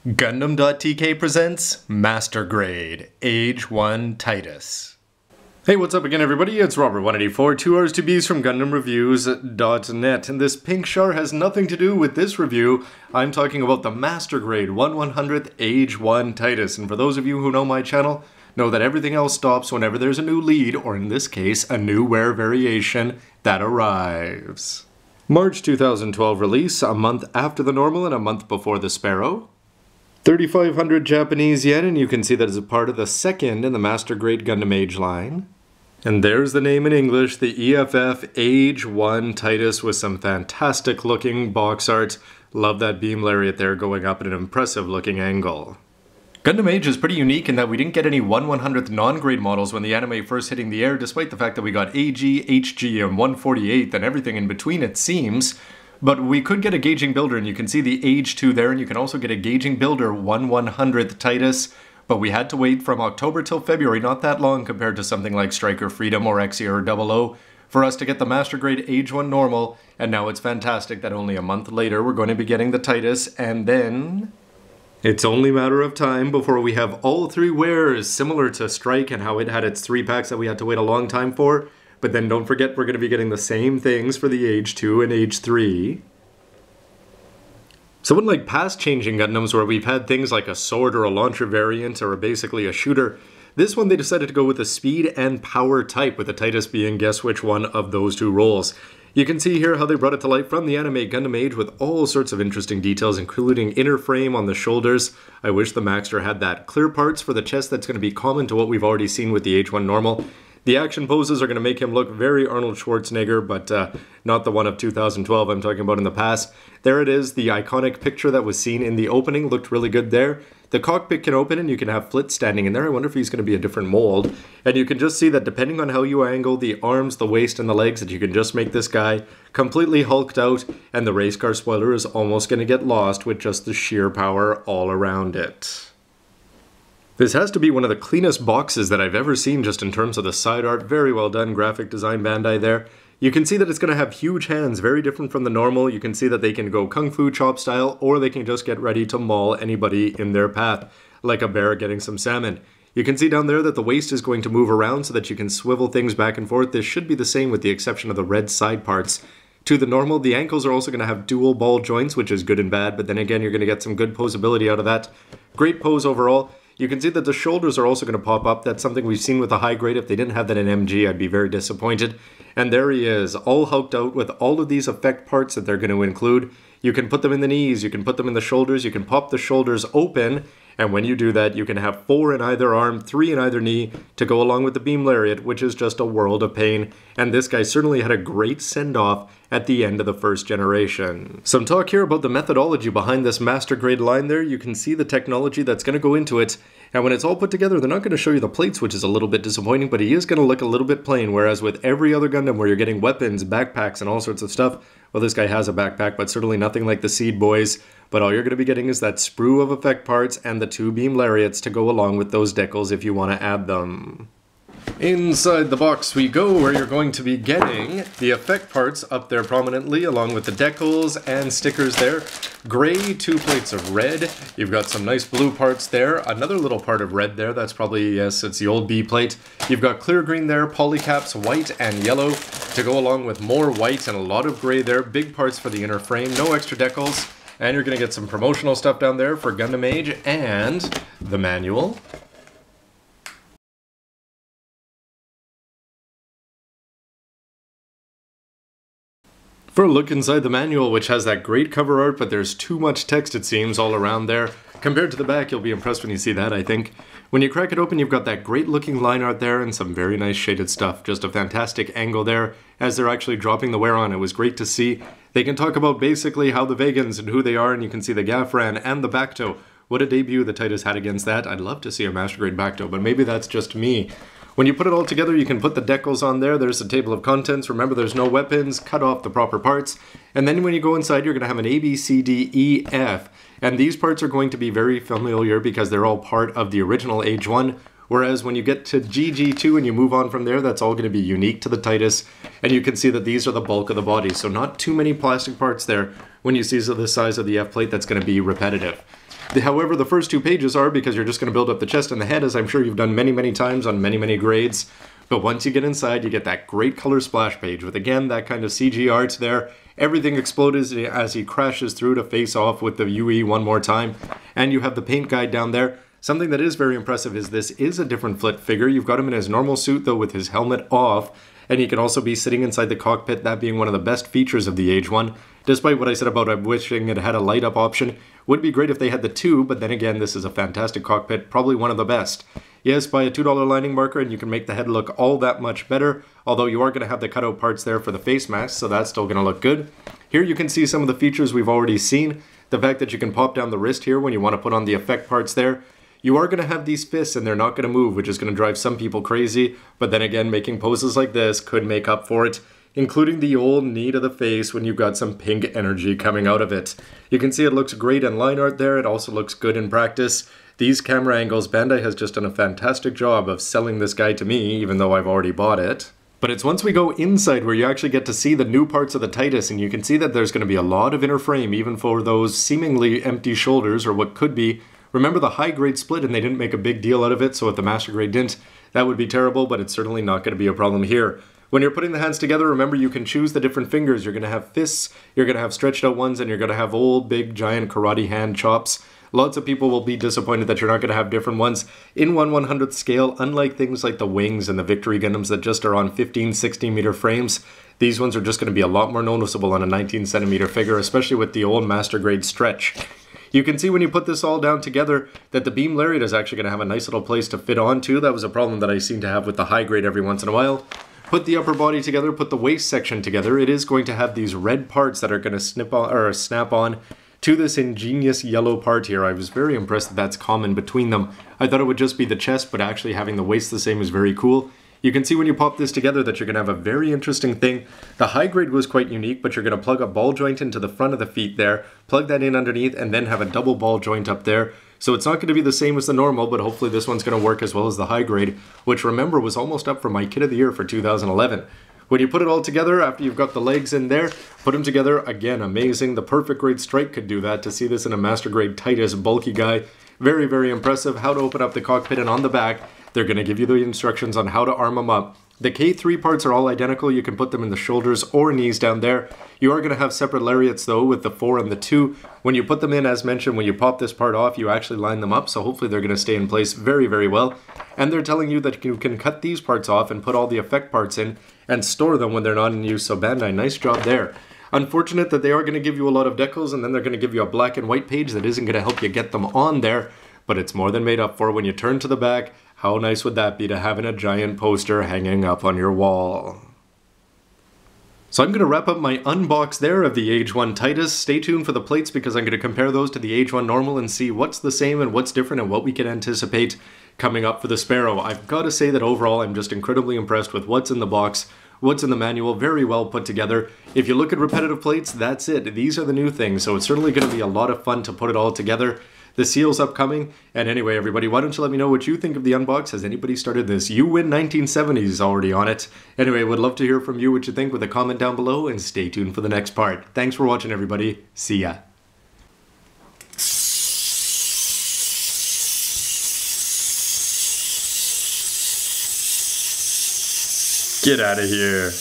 Gundam.tk presents Master Grade Age 1 Titus. Hey, what's up again everybody? It's Robert184, 2 R's 2 B's from GundamReviews.net, and this pink char has nothing to do with this review. I'm talking about the Master Grade 1/100th Age 1 Titus, and for those of you who know my channel, know that everything else stops whenever there's a new lead, or in this case, a new wear variation that arrives. March 2012 release, a month after the normal and a month before the Sparrow. 3,500 Japanese yen, and you can see that it's a part of the second in the Master Grade Gundam Age line. And there's the name in English, the EFF Age 1 Titus, with some fantastic looking box art. Love that beam lariat there going up at an impressive looking angle. Gundam Age is pretty unique in that we didn't get any 1/100th non-grade models when the anime first hitting the air, despite the fact that we got AG, HG, and 148th and everything in between it seems. But we could get a gauging builder, and you can see the Age 2 there, and you can also get a gauging builder 1/100th Titus, but we had to wait from October till February, not that long compared to something like Striker Freedom or Exia or 00, for us to get the Master Grade Age 1 normal, and now it's fantastic that only a month later we're going to be getting the Titus, and then it's only a matter of time before we have all three wares, similar to Strike and how it had its 3 packs that we had to wait a long time for. But then don't forget we're going to be getting the same things for the Age 2 and Age 3. So unlike past changing Gundams where we've had things like a sword or a launcher variant or basically a shooter, this one they decided to go with a speed and power type, with the Titus being guess which one of those two roles. You can see here how they brought it to life from the anime Gundam Age with all sorts of interesting details, including inner frame on the shoulders. I wish the Maxter had that. Clear parts for the chest that's going to be common to what we've already seen with the Age 1 normal. The action poses are going to make him look very Arnold Schwarzenegger, but not the one of 2012 I'm talking about in the past. There it is, the iconic picture that was seen in the opening looked really good there. The cockpit can open and you can have Flit standing in there. I wonder if he's going to be a different mold. And you can just see that depending on how you angle the arms, the waist, and the legs, that you can just make this guy completely hulked out, and the race car spoiler is almost going to get lost with just the sheer power all around it. This has to be one of the cleanest boxes that I've ever seen just in terms of the side art. Very well done graphic design Bandai there. You can see that it's going to have huge hands, very different from the normal. You can see that they can go Kung Fu chop style, or they can just get ready to maul anybody in their path, like a bear getting some salmon. You can see down there that the waist is going to move around so that you can swivel things back and forth. This should be the same with the exception of the red side parts. To the normal, the ankles are also going to have dual ball joints, which is good and bad, but then again, you're going to get some good posability out of that. Great pose overall. You can see that the shoulders are also going to pop up. That's something we've seen with the high grade. If they didn't have that in MG, I'd be very disappointed. And there he is, all hulked out with all of these effect parts that they're going to include. You can put them in the knees, you can put them in the shoulders, you can pop the shoulders open, and when you do that, you can have 4 in either arm, 3 in either knee, to go along with the beam lariat, which is just a world of pain. And this guy certainly had a great send-off at the end of the first generation. Some talk here about the methodology behind this Master Grade line there. You can see the technology that's going to go into it. And when it's all put together, they're not going to show you the plates, which is a little bit disappointing, but he is going to look a little bit plain, whereas with every other Gundam where you're getting weapons, backpacks, and all sorts of stuff, well, this guy has a backpack, but certainly nothing like the Seed Boys. But all you're going to be getting is that sprue of effect parts and the 2 beam lariats to go along with those decals if you want to add them. Inside the box we go, where you're going to be getting the effect parts up there prominently, along with the decals and stickers there. Gray, 2 plates of red. You've got some nice blue parts there. Another little part of red there. That's probably, yes, it's the old B plate. You've got clear green there, polycaps, white and yellow to go along with more white and a lot of gray there. Big parts for the inner frame, no extra decals. And you're going to get some promotional stuff down there for Gundam Age and the manual. For a look inside the manual, which has that great cover art, but there's too much text it seems all around there. Compared to the back, you'll be impressed when you see that, I think. When you crack it open, you've got that great looking line art there and some very nice shaded stuff. Just a fantastic angle there as they're actually dropping the wear on. It was great to see. They can talk about basically how the Vegans and who they are, and you can see the Gafran and the Bacto. What a debut the Titus had against that. I'd love to see a Master Grade Bacto, but maybe that's just me. When you put it all together, you can put the decals on there. There's a table of contents. Remember, there's no weapons. Cut off the proper parts. And then when you go inside, you're going to have an A, B, C, D, E, F. And these parts are going to be very familiar because they're all part of the original Age 1. Whereas when you get to GG2 and you move on from there, that's all going to be unique to the Titus. And you can see that these are the bulk of the body. So not too many plastic parts there when you see the size of the F plate that's going to be repetitive. However, the first 2 pages are because you're just going to build up the chest and the head, as I'm sure you've done many, many times on many, many grades. But once you get inside, you get that great color splash page with, again, that kind of CG art there. Everything explodes as he crashes through to face off with the UE one more time. And you have the paint guide down there. Something that is very impressive is this is a different Flit figure. You've got him in his normal suit, though, with his helmet off. And he can also be sitting inside the cockpit, that being one of the best features of the Age 1. Despite what I said about wishing it had a light-up option, would be great if they had the 2, but then again, this is a fantastic cockpit, probably one of the best. Yes, buy a $2 lining marker and you can make the head look all that much better, although you are going to have the cutout parts there for the face mask, so that's still going to look good. Here you can see some of the features we've already seen. The fact that you can pop down the wrist here when you want to put on the effect parts there. You are going to have these fists and they're not going to move, which is going to drive some people crazy, but then again, making poses like this could make up for it, including the old knee to the face when you've got some pink energy coming out of it. You can see it looks great in line art there, it also looks good in practice. These camera angles, Bandai has just done a fantastic job of selling this guy to me, even though I've already bought it. But it's once we go inside where you actually get to see the new parts of the Titus, and you can see that there's going to be a lot of inner frame, even for those seemingly empty shoulders, or what could be. Remember the high grade split and they didn't make a big deal out of it, so if the master grade didn't, that would be terrible, but it's certainly not going to be a problem here. When you're putting the hands together, remember you can choose the different fingers. You're going to have fists, you're going to have stretched out ones, and you're going to have old, big, giant karate hand chops. Lots of people will be disappointed that you're not going to have different ones in 1/100th scale, unlike things like the Wings and the Victory Gundams that just are on 15-16 meter frames. These ones are just going to be a lot more noticeable on a 19 centimeter figure, especially with the old master grade stretch. You can see when you put this all down together that the beam lariat is actually going to have a nice little place to fit onto. That was a problem that I seem to have with the high grade every once in a while. Put the upper body together, put the waist section together. It is going to have these red parts that are going to snap on to this ingenious yellow part here. I was very impressed that that's common between them. I thought it would just be the chest, but actually having the waist the same is very cool. You can see when you pop this together that you're going to have a very interesting thing. The high grade was quite unique, but you're going to plug a ball joint into the front of the feet there, plug that in underneath, and then have a double ball joint up there. So it's not going to be the same as the normal, but hopefully this one's going to work as well as the high grade, which remember was almost up for my Kit of the Year for 2011. When you put it all together, after you've got the legs in there, put them together, again, amazing. The perfect grade Strike could do that. To see this in a master grade Titus bulky guy, very, very impressive. How to open up the cockpit, and on the back, they're going to give you the instructions on how to arm them up. The K3 parts are all identical. You can put them in the shoulders or knees down there. You are going to have separate lariats though with the 4 and the 2. When you put them in, as mentioned, when you pop this part off, you actually line them up. So hopefully they're going to stay in place very, very well. And they're telling you that you can cut these parts off and put all the effect parts in and store them when they're not in use. So Bandai, nice job there. Unfortunate that they are going to give you a lot of decals and then they're going to give you a black and white page that isn't going to help you get them on there. But it's more than made up for when you turn to the back. How nice would that be to having a giant poster hanging up on your wall? So I'm going to wrap up my unbox there of the Age 1 Titus. Stay tuned for the plates because I'm going to compare those to the Age 1 normal and see what's the same and what's different and what we can anticipate coming up for the Sparrow. I've got to say that overall I'm just incredibly impressed with what's in the box, what's in the manual, very well put together. If you look at repetitive plates, that's it. These are the new things, so it's certainly going to be a lot of fun to put it all together. The seal's upcoming, and anyway, everybody, why don't you let me know what you think of the unbox? Has anybody started this? You Win 1970 is already on it. Anyway, would love to hear from you what you think with a comment down below, and stay tuned for the next part. Thanks for watching, everybody. See ya. Get out of here.